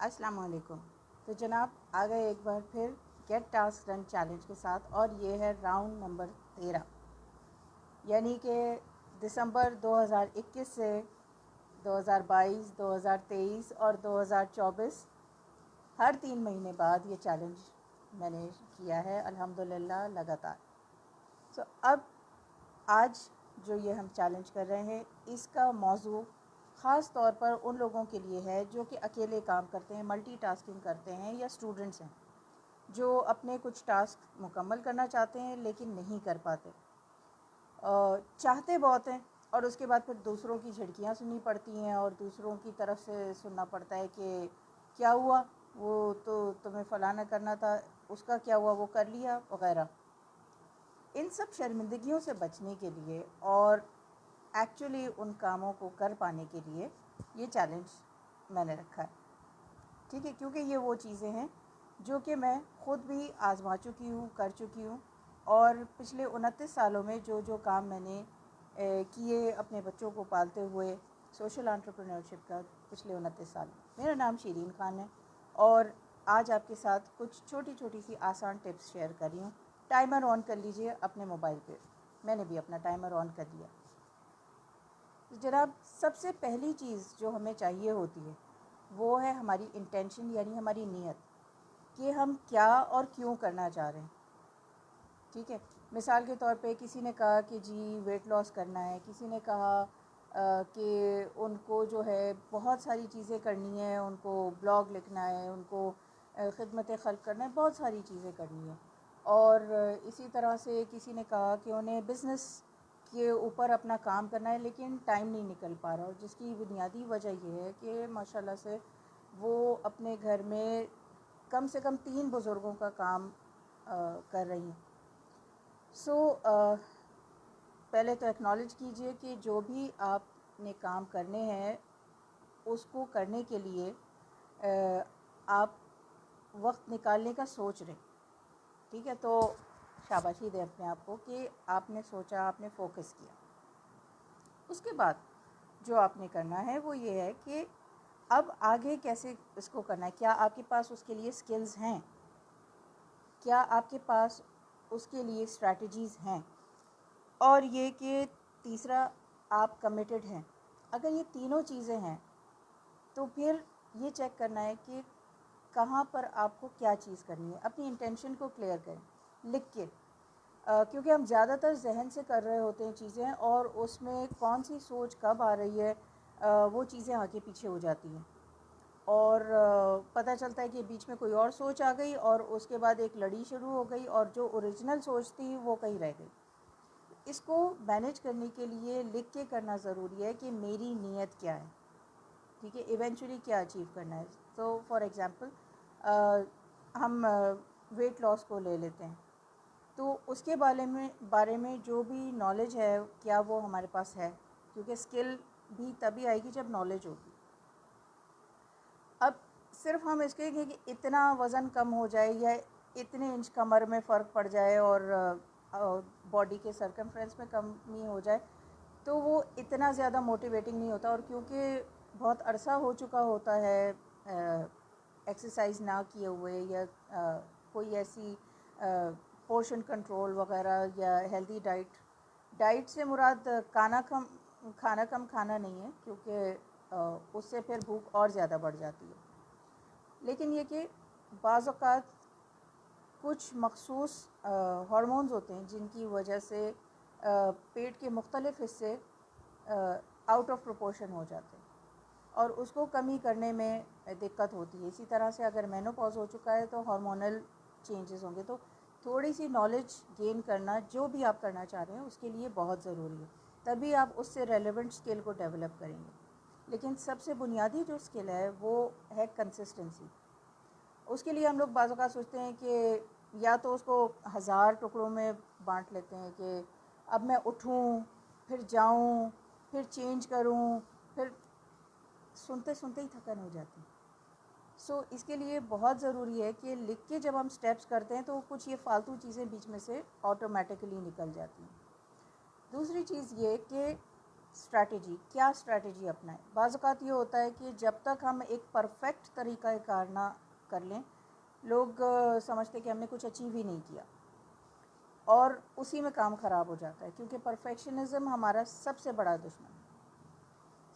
السلام علیکم. تو جناب آ گئے ایک بار پھر گیٹ ٹاسک ڈن چیلنج کے ساتھ، اور یہ ہے راؤنڈ نمبر 13، یعنی کہ دسمبر 2021 سے 2022، 2023 اور 2024 ہر 3 مہینے بعد یہ چیلنج میں نے کیا ہے الحمدللہ لگاتار. اب آج جو یہ ہم چیلنج کر رہے ہیں، اس کا موضوع خاص طور پر ان لوگوں کے لیے ہے جو کہ اکیلے کام کرتے ہیں، ملٹی ٹاسکنگ کرتے ہیں، یا اسٹوڈنٹس ہیں جو اپنے کچھ ٹاسک مکمل کرنا چاہتے ہیں لیکن نہیں کر پاتے. چاہتے بہت ہیں، اور اس کے بعد پھر دوسروں کی جھڑکیاں سننی پڑتی ہیں اور دوسروں کی طرف سے سننا پڑتا ہے کہ کیا ہوا، وہ تو تمہیں فلانا کرنا تھا، اس کا کیا ہوا، وہ کر لیا وغیرہ. ان سب شرمندگیوں سے بچنے کے لیے اور ایکچولی ان کاموں کو کر پانے کے لیے یہ چیلنج میں نے رکھا ہے. ٹھیک ہے، کیونکہ یہ وہ چیزیں ہیں جو کہ میں خود بھی آزما چکی ہوں، کر چکی ہوں، اور پچھلے 29 سالوں میں جو کام میں نے کیے اپنے بچوں کو پالتے ہوئے سوشل انٹرپرینورشپ کا پچھلے 29 سال. میرا نام شیرین خان ہے، اور آج آپ کے ساتھ کچھ چھوٹی چھوٹی سی آسان ٹپس شیئر کر رہی ہوں. ٹائمر آن کر لیجئے اپنے موبائل پہ. میں نے بھی اپنا ٹائمر آن کر دیا. جناب، سب سے پہلی چیز جو ہمیں چاہیے ہوتی ہے وہ ہے ہماری انٹینشن، یعنی ہماری نیت کہ ہم کیا اور کیوں کرنا چاہ رہے ہیں. ٹھیک ہے، مثال کے طور پہ کسی نے کہا کہ جی ویٹ لاس کرنا ہے، کسی نے کہا کہ ان کو جو ہے بہت ساری چیزیں کرنی ہیں، ان کو بلاگ لکھنا ہے، ان کو خدمت خلق کرنا ہے، بہت ساری چیزیں کرنی ہیں. اور اسی طرح سے کسی نے کہا کہ انہیں بزنس کے اوپر اپنا کام کرنا ہے لیکن ٹائم نہیں نکل پا رہا، اور جس کی بنیادی وجہ یہ ہے کہ ماشاءاللہ سے وہ اپنے گھر میں کم سے کم 3 بزرگوں کا کام کر رہی ہیں. پہلے تو ایکنالج کیجئے کہ جو بھی آپ نے کام کرنے ہیں اس کو کرنے کے لیے آپ وقت نکالنے کا سوچ رہے. ٹھیک ہے، تو شاباشی دیں اپنے آپ کو کہ آپ نے سوچا، آپ نے فوکس کیا. اس کے بعد جو آپ نے کرنا ہے وہ یہ ہے کہ اب آگے کیسے اس کو کرنا ہے. کیا آپ کے پاس اس کے لیے سکلز ہیں؟ کیا آپ کے پاس اس کے لیے اسٹریٹجیز ہیں؟ اور یہ کہ تیسرا، آپ کمیٹڈ ہیں. اگر یہ تینوں چیزیں ہیں تو پھر یہ چیک کرنا ہے کہ کہاں پر آپ کو کیا چیز کرنی ہے. اپنی انٹینشن کو کلیئر کریں لکھ کے، کیونکہ ہم زیادہ تر ذہن سے کر رہے ہوتے ہیں چیزیں، اور اس میں کون سی سوچ کب آ رہی ہے وہ چیزیں آگے پیچھے ہو جاتی ہیں، اور پتہ چلتا ہے کہ بیچ میں کوئی اور سوچ آ گئی اور اس کے بعد ایک لڑائی شروع ہو گئی، اور جو اوریجنل سوچ تھی وہ کہیں رہ گئی. اس کو مینیج کرنے کے لیے لکھ کے کرنا ضروری ہے کہ میری نیت کیا ہے. ٹھیک ہے، ایونچولی کیا اچیو کرنا ہے. تو فار ایگزامپل ہم ویٹ لاس کو لے لیتے ہیں، تو اس کے بارے میں جو بھی نالج ہے کیا وہ ہمارے پاس ہے، کیونکہ اسکل بھی تبھی آئے گی جب نالج ہوگی. اب صرف ہم اس کے کہ اتنا وزن کم ہو جائے یا اتنے انچ کمر میں فرق پڑ جائے اور باڈی کے سرکمفرنس میں کمی ہو جائے، تو وہ اتنا زیادہ موٹیویٹنگ نہیں ہوتا. اور کیونکہ بہت عرصہ ہو چکا ہوتا ہے ایکسرسائز نہ کیے ہوئے، یا کوئی ایسی پورشن کنٹرول وغیرہ یا ہیلدی ڈائٹ سے مراد کھانا کم کھانا نہیں ہے، کیونکہ اس سے پھر بھوک اور زیادہ بڑھ جاتی ہے. لیکن یہ کہ بعض اوقات کچھ مخصوص ہارمونز ہوتے ہیں جن کی وجہ سے پیٹ کے مختلف حصے آؤٹ آف پروپورشن ہو جاتے ہیں، اور اس کو کمی کرنے میں دقت ہوتی ہے. اسی طرح سے اگر مینوپاز ہو چکا ہے تو ہارمونل چینجز ہوں گے. تو تھوڑی سی نالج گین کرنا جو بھی آپ کرنا چاہ رہے ہیں اس کے لیے بہت ضروری ہے، تبھی آپ اس سے ریلیونٹ اسکل کو ڈیولپ کریں گے. لیکن سب سے بنیادی جو اسکل ہے وہ ہے کنسسٹنسی. اس کے لیے ہم لوگ بعض اوقات سوچتے ہیں کہ یا تو اس کو 1000 ٹکڑوں میں بانٹ لیتے ہیں کہ اب میں اٹھوں، پھر جاؤں، پھر چینج کروں، پھر سنتے سنتے ہی تھکن ہو جاتی. اس کے لیے بہت ضروری ہے کہ لکھ کے جب ہم سٹیپس کرتے ہیں تو کچھ یہ فالتو چیزیں بیچ میں سے آٹومیٹکلی نکل جاتی ہیں. دوسری چیز یہ کہ اسٹریٹجی، کیا اسٹریٹجی اپنائیں؟ بعض اوقات یہ ہوتا ہے کہ جب تک ہم ایک پرفیکٹ طریقہ کار نہ کر لیں، لوگ سمجھتے کہ ہم نے کچھ اچیو ہی نہیں کیا، اور اسی میں کام خراب ہو جاتا ہے، کیونکہ پرفیکشنزم ہمارا سب سے بڑا دشمن ہے۔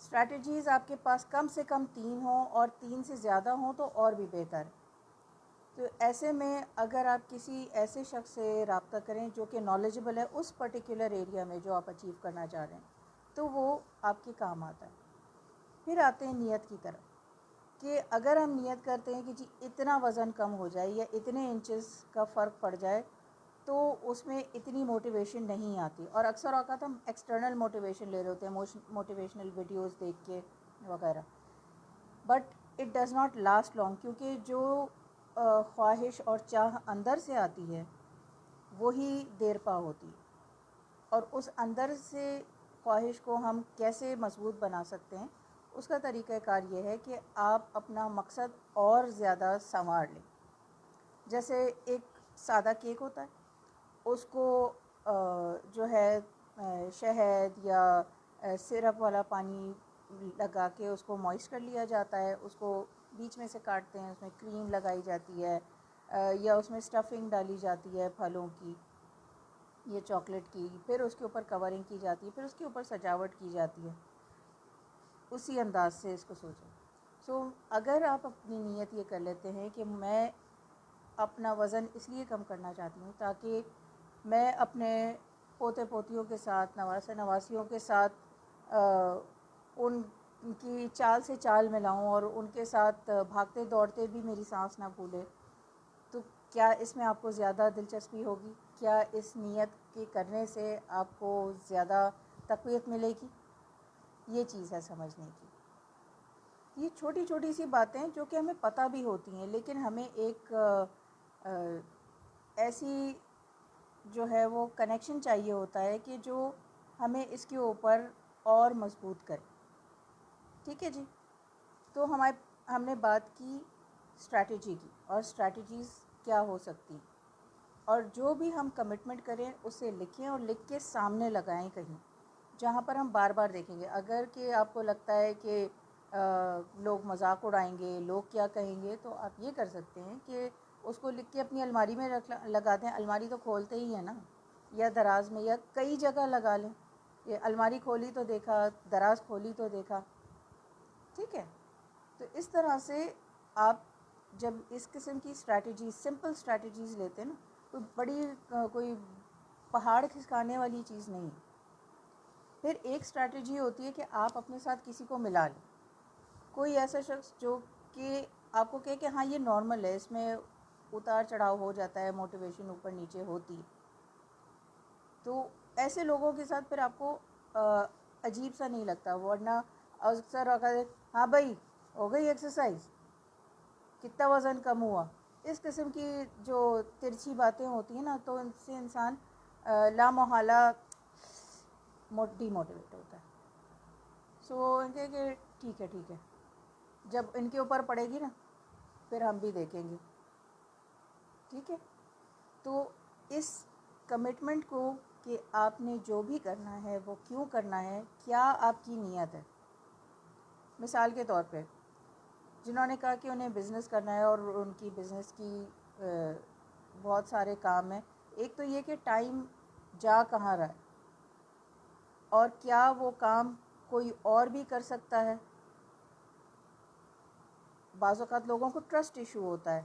اسٹریٹجیز آپ کے پاس کم سے کم 3 ہوں، اور 3 سے زیادہ ہوں تو اور بھی بہتر ہے۔ تو ایسے میں اگر آپ کسی ایسے شخص سے رابطہ کریں جو کہ نالجبل ہے اس پرٹیکولر ایریا میں جو آپ اچیو کرنا چاہ رہے ہیں، تو وہ آپ کے کام آتا ہے۔ پھر آتے ہیں نیت کی طرف، کہ اگر ہم نیت کرتے ہیں کہ جی اتنا وزن کم ہو جائے یا اتنے انچز کا فرق پڑ جائے، تو اس میں اتنی موٹیویشن نہیں آتی، اور اکثر اوقات ہم ایکسٹرنل موٹیویشن لے رہے ہوتے ہیں، موٹیویشنل ویڈیوز دیکھ کے وغیرہ، but it does not last long, کیونکہ جو خواہش اور چاہ اندر سے آتی ہے وہی دیر پا ہوتی ہے، اور اس اندر سے خواہش کو ہم کیسے مضبوط بنا سکتے ہیں، اس کا طریقہ کار یہ ہے کہ آپ اپنا مقصد اور زیادہ سنوار لیں۔ جیسے ایک سادہ کیک ہوتا ہے، اس کو جو ہے شہد یا سرپ والا پانی لگا کے اس کو موئسٹ کر لیا جاتا ہے، اس کو بیچ میں سے کاٹتے ہیں، اس میں کریم لگائی جاتی ہے، یا اس میں اسٹفنگ ڈالی جاتی ہے پھلوں کی یا چاکلیٹ کی، پھر اس کے اوپر کورنگ کی جاتی ہے، پھر اس کے اوپر سجاوٹ کی جاتی ہے۔ اسی انداز سے اس کو سوچیں۔ اگر آپ اپنی نیت یہ کر لیتے ہیں کہ میں اپنا وزن اس لیے کم کرنا چاہتی ہوں تاکہ میں اپنے پوتے پوتیوں کے ساتھ، نواسے نواسیوں کے ساتھ ان کی چال سے چال ملاؤں، اور ان کے ساتھ بھاگتے دوڑتے بھی میری سانس نہ بھولے، تو کیا اس میں آپ کو زیادہ دلچسپی ہوگی؟ کیا اس نیت کے کرنے سے آپ کو زیادہ تقویت ملے گی؟ یہ چیز ہے سمجھنے کی۔ یہ چھوٹی چھوٹی سی باتیں جو کہ ہمیں پتہ بھی ہوتی ہیں، لیکن ہمیں ایک ایسی جو ہے وہ کنیکشن چاہیے ہوتا ہے کہ جو ہمیں اس کے اوپر اور مضبوط کرے۔ ٹھیک ہے جی، تو ہم نے بات کی اسٹریٹجی کی، اور اسٹریٹجیز کیا ہو سکتی ہیں، اور جو بھی ہم کمٹمنٹ کریں اسے لکھیں، اور لکھ کے سامنے لگائیں کہیں جہاں پر ہم بار بار دیکھیں گے۔ اگر کہ آپ کو لگتا ہے کہ لوگ مذاق اڑائیں گے، لوگ کیا کہیں گے، تو آپ یہ کر سکتے ہیں کہ اس کو لکھ کے اپنی الماری میں لگا دیں۔ الماری تو کھولتے ہی ہیں نا، یا دراز میں، یا کئی جگہ لگا لیں۔ یہ الماری کھولی تو دیکھا، دراز کھولی تو دیکھا، ٹھیک ہے۔ تو اس طرح سے آپ جب اس قسم کی اسٹریٹجیز، سمپل اسٹریٹجیز لیتے ہیں نا، کوئی بڑی کوئی پہاڑ کھسکانے والی چیز نہیں۔ پھر ایک اسٹریٹجی ہوتی ہے کہ آپ اپنے ساتھ کسی کو ملا لیں، کوئی ایسا شخص جو کہ آپ کو کہے کہ ہاں یہ نارمل ہے، اس میں اتار چڑھاؤ ہو جاتا ہے، موٹیویشن اوپر نیچے ہوتی ہے، تو ایسے لوگوں کے ساتھ پھر آپ کو عجیب سا نہیں لگتا۔ ورنہ اکثر ہاں بھائی ہو گئی ایکسرسائز، کتنا وزن کم ہوا، اس قسم کی جو ترچھی باتیں ہوتی ہیں نا، تو ان سے انسان لا محالہ ڈی موٹیویٹ ہوتا ہے۔ ان کے کہ ٹھیک ہے، جب ان کے اوپر پڑے گی نا پھر ہم بھی دیکھیں گے، ٹھیک ہے۔ تو اس کمٹمنٹ کو کہ آپ نے جو بھی کرنا ہے وہ کیوں کرنا ہے، کیا آپ کی نیت ہے۔ مثال کے طور پہ جنہوں نے کہا کہ انہیں بزنس کرنا ہے، اور ان کی بزنس کی بہت سارے کام ہیں، ایک تو یہ کہ ٹائم جا کہاں رہا ہے، اور کیا وہ کام کوئی اور بھی کر سکتا ہے۔ بعض اوقات لوگوں کو ٹرسٹ ایشو ہوتا ہے،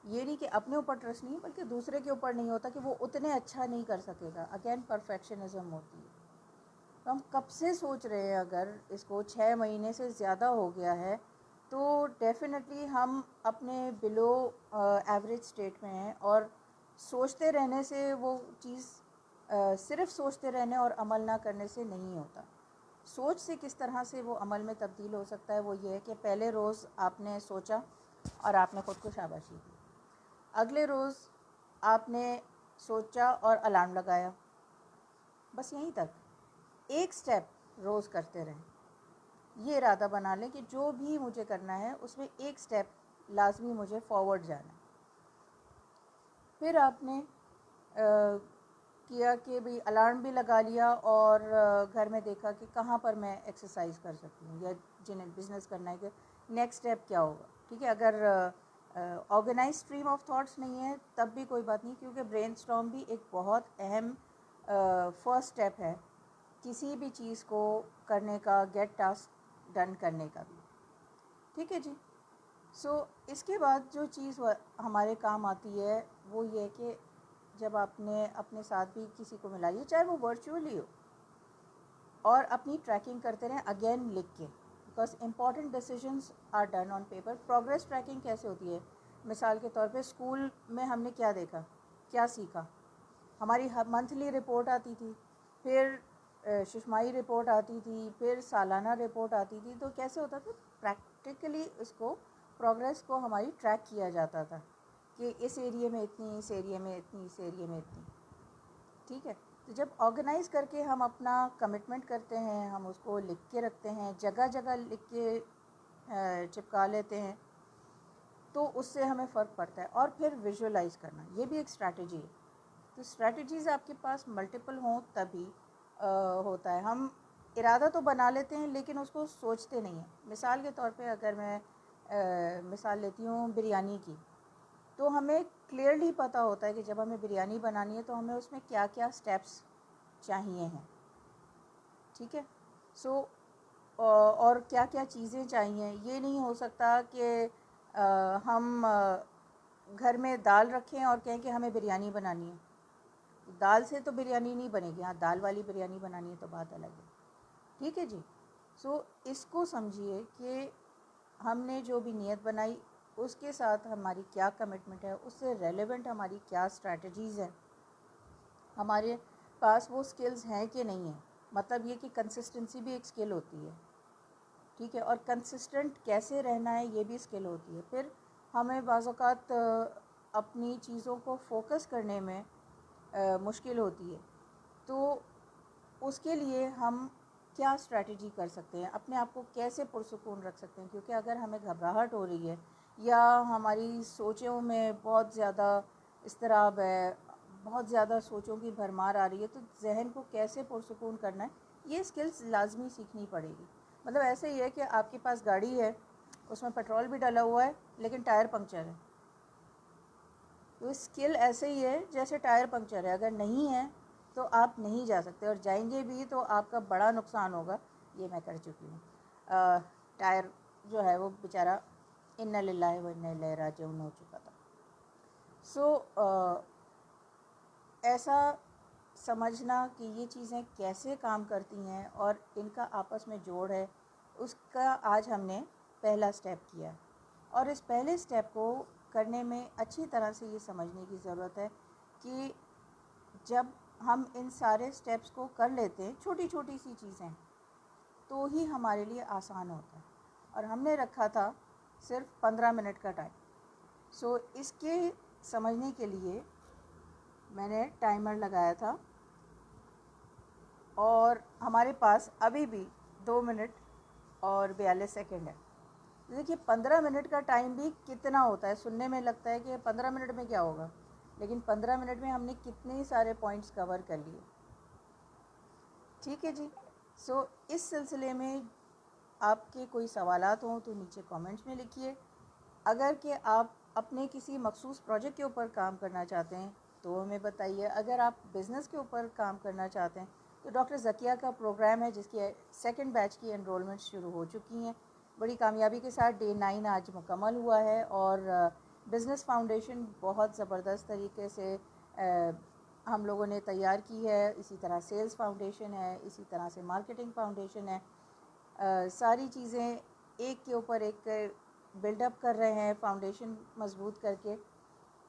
یہ نہیں کہ اپنے اوپر ٹرسٹ نہیں بلکہ دوسرے کے اوپر نہیں ہوتا کہ وہ اتنے اچھا نہیں کر سکے گا، اگین پرفیکشنزم ہوتی ہے۔ تو ہم کب سے سوچ رہے ہیں، اگر اس کو 6 مہینے سے زیادہ ہو گیا ہے، تو ڈیفینیٹلی ہم اپنے بلو ایوریج اسٹیٹ میں ہیں، اور سوچتے رہنے سے وہ چیز صرف سوچتے رہنے اور عمل نہ کرنے سے نہیں ہوتا۔ سوچ سے کس طرح سے وہ عمل میں تبدیل ہو سکتا ہے، وہ یہ ہے کہ پہلے روز آپ نے سوچا اور آپ نے خود کو شاباشی دی، اگلے روز آپ نے سوچا اور الارم لگایا، بس یہیں تک، ایک سٹیپ روز کرتے رہیں۔ یہ ارادہ بنا لیں کہ جو بھی مجھے کرنا ہے اس میں ایک سٹیپ لازمی مجھے فارورڈ جانا ہے۔ پھر آپ نے کیا کہ بھئی الارم بھی لگا لیا اور گھر میں دیکھا کہ کہاں پر میں ایکسرسائز کر سکتی ہوں، یا جنہیں بزنس کرنا ہے کہ نیکسٹ اسٹیپ کیا ہوگا. ٹھیک ہے، اگر آرگنائز اسٹریم آف تھاٹس نہیں ہے تب بھی کوئی بات نہیں، کیونکہ برین اسٹارم بھی ایک بہت اہم فرسٹ اسٹیپ ہے کسی بھی چیز کو کرنے کا، گیٹ ٹاسک ڈن کرنے کا بھی. ٹھیک ہے جی. سو اس کے بعد جو چیز ہمارے کام آتی ہے وہ یہ ہے کہ جب آپ نے اپنے ساتھ بھی کسی کو ملائی، چاہے وہ ورچولی ہو، اور اپنی ٹریکنگ کرتے رہیں اگین لکھ کے، because important decisions are done on paper. Progress tracking کیسے ہوتی ہے؟ مثال کے طور پہ اسکول میں ہم نے کیا دیکھا، کیا سیکھا. ہماری منتھلی رپورٹ آتی تھی، پھر ششماہی رپورٹ آتی تھی، پھر سالانہ رپورٹ آتی تھی. تو کیسے ہوتا تھا؟ پریکٹیکلی اس کو، پروگریس کو ہماری ٹریک کیا جاتا تھا کہ اس ایریے میں اتنی، اس ایریے میں اتنی، اس ایریے میں اتنی. ٹھیک ہے. تو جب آرگنائز کر کے ہم اپنا کمٹمنٹ کرتے ہیں، ہم اس کو لکھ کے رکھتے ہیں، جگہ جگہ لکھ کے چپکا لیتے ہیں، تو اس سے ہمیں فرق پڑتا ہے. اور پھر ویژولائز کرنا، یہ بھی ایک اسٹریٹجی ہے. تو اسٹریٹجیز آپ کے پاس ملٹیپل ہوں تبھی ہوتا ہے. ہم ارادہ تو بنا لیتے ہیں لیکن اس کو سوچتے نہیں ہیں. مثال کے طور پہ اگر میں مثال لیتی ہوں بریانی کی، تو ہمیں کلیئرلی پتہ ہوتا ہے کہ جب ہمیں بریانی بنانی ہے تو ہمیں اس میں کیا کیا سٹیپس چاہیے ہیں. ٹھیک ہے. سو اور کیا کیا چیزیں چاہیے. یہ نہیں ہو سکتا کہ ہم گھر میں دال رکھیں اور کہیں کہ ہمیں بریانی بنانی ہے. دال سے تو بریانی نہیں بنے گی. ہاں، دال والی بریانی بنانی ہے تو بات الگ ہے. ٹھیک ہے جی. سو اس کو سمجھیے کہ ہم نے جو بھی نیت بنائی اس کے ساتھ ہماری کیا کمٹمنٹ ہے، اس سے ریلیونٹ ہماری کیا اسٹریٹجیز ہیں، ہمارے پاس وہ سکلز ہیں کہ نہیں ہیں. مطلب یہ کہ کنسسٹنسی بھی ایک سکل ہوتی ہے. ٹھیک ہے. اور کنسسٹنٹ کیسے رہنا ہے یہ بھی سکل ہوتی ہے. پھر ہمیں بعض اوقات اپنی چیزوں کو فوکس کرنے میں مشکل ہوتی ہے. تو اس کے لیے ہم کیا اسٹریٹجی کر سکتے ہیں، اپنے آپ کو کیسے پرسکون رکھ سکتے ہیں. کیونکہ اگر ہمیں گھبراہٹ ہو رہی ہے یا ہماری سوچوں میں بہت زیادہ اضطراب ہے، بہت زیادہ سوچوں کی بھرمار آ رہی ہے، تو ذہن کو کیسے پرسکون کرنا ہے، یہ اسکلز لازمی سیکھنی پڑے گی. مطلب ایسے ہی ہے کہ آپ کے پاس گاڑی ہے، اس میں پیٹرول بھی ڈلا ہوا ہے لیکن ٹائر پنکچر ہے. تو اسکل ایسے ہی ہے جیسے ٹائر پنکچر ہے، اگر نہیں ہے تو آپ نہیں جا سکتے، اور جائیں گے بھی تو آپ کا بڑا نقصان ہوگا. یہ میں کر چکی ہوں. ٹائر جو ہے وہ بیچارہ انا للہ و انا الیہ راجعون ہو چکا تھا. سو ایسا سمجھنا کہ یہ چیزیں کیسے کام کرتی ہیں اور ان کا آپس میں جوڑ ہے، اس کا آج ہم نے پہلا سٹیپ کیا. اور اس پہلے سٹیپ کو کرنے میں اچھی طرح سے یہ سمجھنے کی ضرورت ہے کہ جب ہم ان سارے سٹیپس کو کر لیتے ہیں، چھوٹی چھوٹی سی چیزیں، تو ہی ہمارے لیے آسان ہوتا ہے. اور ہم نے رکھا تھا صرف 15 منٹ کا ٹائم. سو اس کے سمجھنے کے لیے میں نے ٹائمر لگایا تھا، اور ہمارے پاس ابھی بھی 2 منٹ اور 42 سیکنڈ ہے. دیکھیے 15 منٹ کا ٹائم بھی کتنا ہوتا ہے. سننے میں لگتا ہے کہ 15 منٹ میں کیا ہوگا، لیکن 15 منٹ میں ہم نے کتنے سارے پوائنٹس کور کر لیے. ٹھیک ہے جی. سو اس سلسلے میں آپ کے کوئی سوالات ہوں تو نیچے کامنٹس میں لکھیے. اگر کہ آپ اپنے کسی مخصوص پروجیکٹ کے اوپر کام کرنا چاہتے ہیں تو ہمیں بتائیے. اگر آپ بزنس کے اوپر کام کرنا چاہتے ہیں تو ڈاکٹر ذکیہ کا پروگرام ہے جس کی سیکنڈ بیچ کی انرولمنٹ شروع ہو چکی ہیں بڑی کامیابی کے ساتھ. ڈے 9 آج مکمل ہوا ہے، اور بزنس فاؤنڈیشن بہت زبردست طریقے سے ہم لوگوں نے تیار کی ہے. اسی طرح سیلز فاؤنڈیشن ہے، اسی طرح سے مارکیٹنگ فاؤنڈیشن ہے. ساری چیزیں ایک کے اوپر ایک بلڈ اپ کر رہے ہیں فاؤنڈیشن مضبوط کر کے.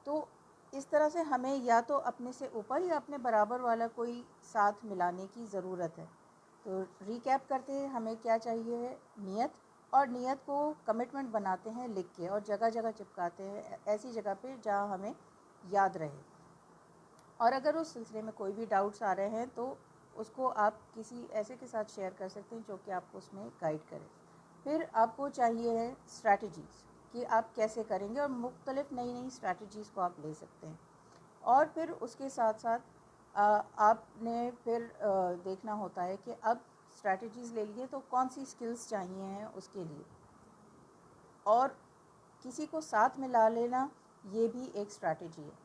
تو اس طرح سے ہمیں یا تو اپنے سے اوپر یا اپنے برابر والا کوئی ساتھ ملانے کی ضرورت ہے. تو ریکیپ کرتے ہیں، ہمیں کیا چاہیے ہے نیت، اور نیت کو کمٹمنٹ بناتے ہیں لکھ کے، اور جگہ جگہ چپکاتے ہیں ایسی جگہ پہ جہاں ہمیں یاد رہے. اور اگر اس سلسلے میں کوئی بھی ڈاؤٹس آ رہے ہیں تو اس کو آپ کسی ایسے کے ساتھ شیئر کر سکتے ہیں جو کہ آپ کو اس میں گائیڈ کرے. پھر آپ کو چاہیے ہے اسٹریٹجیز کہ آپ کیسے کریں گے، اور مختلف نئی نئی اسٹریٹجیز کو آپ لے سکتے ہیں. اور پھر اس کے ساتھ ساتھ آپ نے پھر دیکھنا ہوتا ہے کہ اب اسٹریٹجیز لے لیے تو کون سی اسکلز چاہیے ہیں اس کے لیے، اور کسی کو ساتھ میں لا لینا یہ بھی ایک اسٹریٹجی ہے.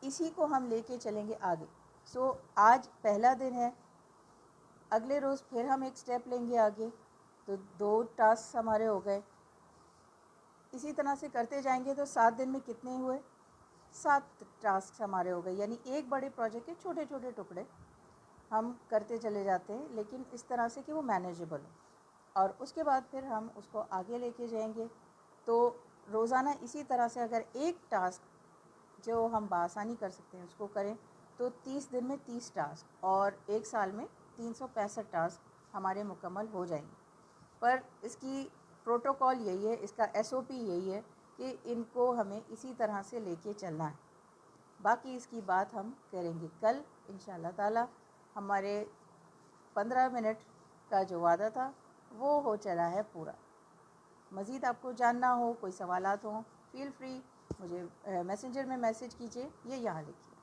اسی کو ہم لے کے چلیں گے آگے. سو آج پہلا دن ہے، اگلے روز پھر ہم ایک سٹیپ لیں گے آگے، تو 2 ٹاسک ہمارے ہو گئے. اسی طرح سے کرتے جائیں گے تو 7 دن میں کتنے ہوئے؟ 7 ٹاسک ہمارے ہو گئے. یعنی ایک بڑے پروجیکٹ کے چھوٹے چھوٹے ٹکڑے ہم کرتے چلے جاتے ہیں، لیکن اس طرح سے کہ وہ مینیجیبل ہو، اور اس کے بعد پھر ہم اس کو آگے لے کے جائیں گے. تو روزانہ اسی طرح سے اگر ایک ٹاسک جو ہم بآسانی کر سکتے ہیں اس کو کریں تو 30 دن میں 30 ٹاسک، اور ایک سال میں 365 ٹاسک ہمارے مکمل ہو جائیں گے. پر اس کی پروٹوکول یہی ہے، اس کا SOP یہی ہے کہ ان کو ہمیں اسی طرح سے لے کے چلنا ہے. باقی اس کی بات ہم کریں گے کل انشاءاللہ تعالی. ہمارے 15 منٹ کا جو وعدہ تھا وہ ہو چلا ہے پورا. مزید آپ کو جاننا ہو، کوئی سوالات ہوں، فیل فری مجھے میسنجر میں میسج کیجیے، یہ یہاں لکھیے.